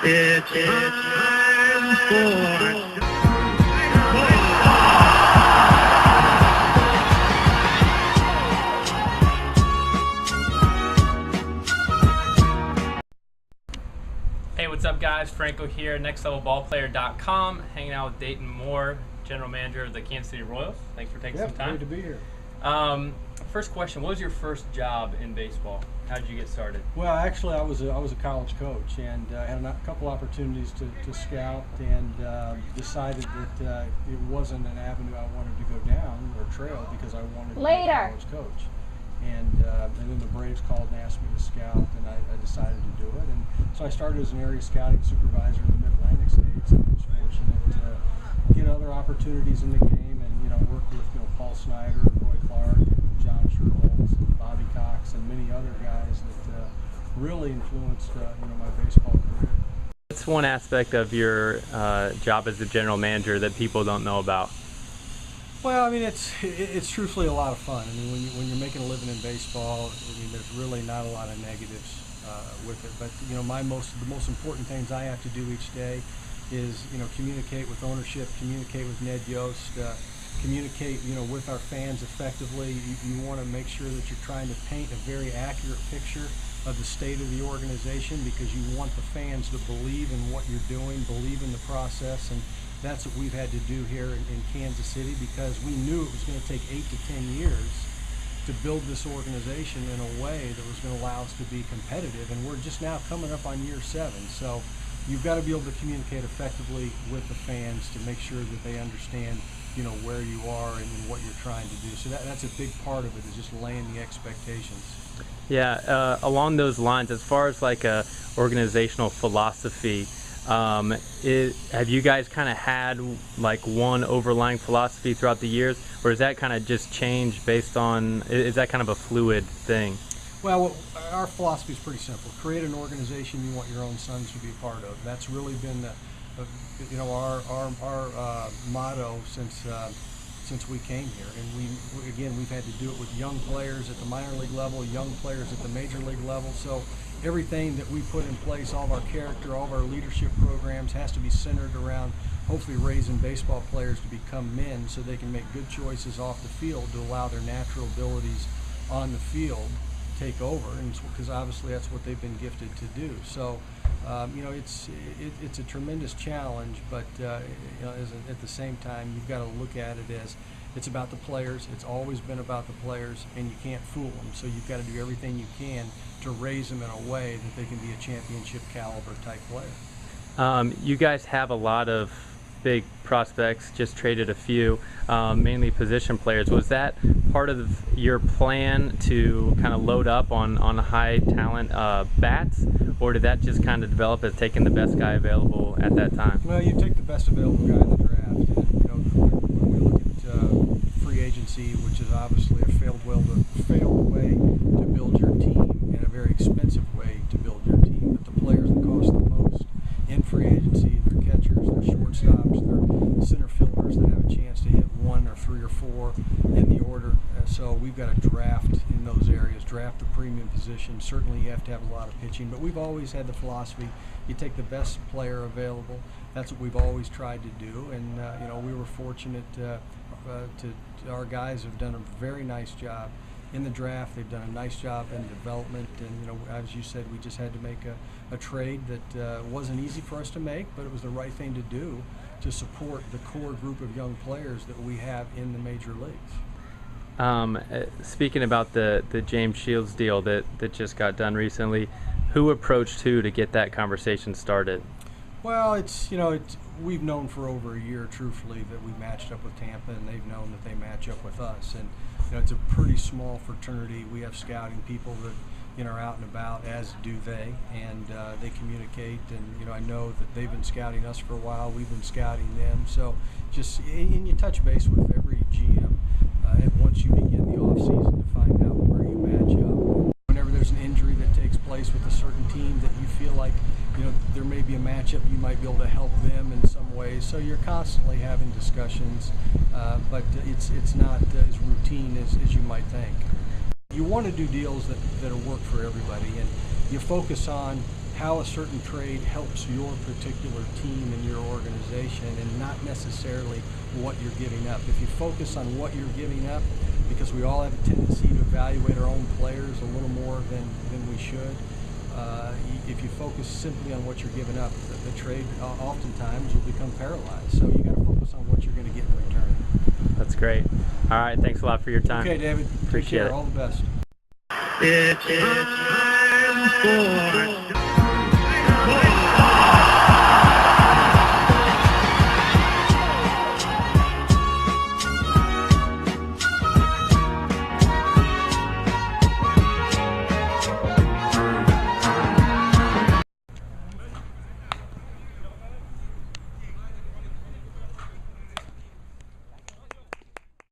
It's time for Hey, what's up guys? Franco here, nextlevelballplayer.com, hanging out with Dayton Moore, General Manager of the Kansas City Royals. Thanks for taking some time. Great to be here. First question, what was your first job in baseball? How did you get started? Well, actually, I was a college coach, and had a couple opportunities to scout, and decided that it wasn't an avenue I wanted to go down or trail because I wanted to be a college coach. And then the Braves called and asked me to scout, and I decided to do it. And so I started as an area scouting supervisor in the Mid-Atlantic states, and was fortunate to get other opportunities in the game, and work with Paul Snyder, Roy Clark, and John Sherholz, and Bobby Cox, and many other guys that really influenced my baseball career. What's one aspect of your job as the general manager that people don't know about? Well, I mean, it's truthfully a lot of fun. I mean, when you're making a living in baseball, I mean, there's really not a lot of negatives with it. But the most important things I have to do each day is communicate with ownership, communicate with Ned Yost, communicate with our fans effectively. You want to make sure that you're trying to paint a very accurate picture of the state of the organization, because you want the fans to believe in what you're doing, believe in the process, and that's what we've had to do here in Kansas City, because we knew it was going to take 8 to 10 years to build this organization in a way that was going to allow us to be competitive, and we're just now coming up on year 7. So you've got to be able to communicate effectively with the fans to make sure that they understand where you are and what you're trying to do. So that's a big part of it, is just laying the expectations. Yeah, along those lines, as far as like a organizational philosophy, have you guys kind of had like one overlying philosophy throughout the years, or is that kind of just changed based on, is that kind of a fluid thing? Well, our philosophy is pretty simple. Create an organization you want your own sons to be a part of. That's really been our motto since we came here. And we've had to do it with young players at the minor league level, young players at the major league level. So everything that we put in place, all of our character, all of our leadership programs, has to be centered around hopefully raising baseball players to become men, so they can make good choices off the field to allow their natural abilities on the field take over, and because obviously that's what they've been gifted to do. So it's a tremendous challenge, but at the same time, you've got to look at it as it's about the players. It's always been about the players, and you can't fool them. So you've got to do everything you can to raise them in a way that they can be a championship caliber type player. You guys have a lot of big prospects, just traded a few, mainly position players. Was that part of your plan to kind of load up on high talent bats, or did that just kind of develop as taking the best guy available at that time? Well, you take the best available guy in the draft. And, when we look at free agency, which is obviously a failed way to build your team, and a very expensive way to build your team, but the players that cost the most in free agency, their catchers, their shortstops, their center fielders that have a chance to hit 1 or 3 or 4 in the order. So we've got to draft in those areas, draft the premium position. Certainly you have to have a lot of pitching, but we've always had the philosophy, you take the best player available. That's what we've always tried to do, and we were fortunate our guys have done a very nice job in the draft. They've done a nice job in development, and as you said, we just had to make a trade that wasn't easy for us to make, but it was the right thing to do to support the core group of young players that we have in the major leagues. Speaking about the James Shields deal that just got done recently, who approached who to get that conversation started? Well, we've known for over a year, truthfully, that we matched up with Tampa, and they've known that they match up with us. And it's a pretty small fraternity. We have scouting people that are out and about, as do they, and they communicate. And I know that they've been scouting us for a while. We've been scouting them. So and you touch base with every GM once you begin the off season to find out where you match up. Whenever there's an injury that takes place with a certain team that you feel like there may be a matchup, you might be able to help them in some ways. So you're constantly having discussions, but it's not as routine as you might think. You want to do deals that work for everybody, and you focus on how a certain trade helps your particular team and your organization, and not necessarily what you're giving up. If you focus on what you're giving up, because we all have a tendency to evaluate our own players a little more than we should, if you focus simply on what you're giving up, the trade oftentimes will become paralyzed. So you got to focus on what you're going to get in return. That's great. All right, thanks a lot for your time. Okay, David. Appreciate Take care. it. All the best. It's time for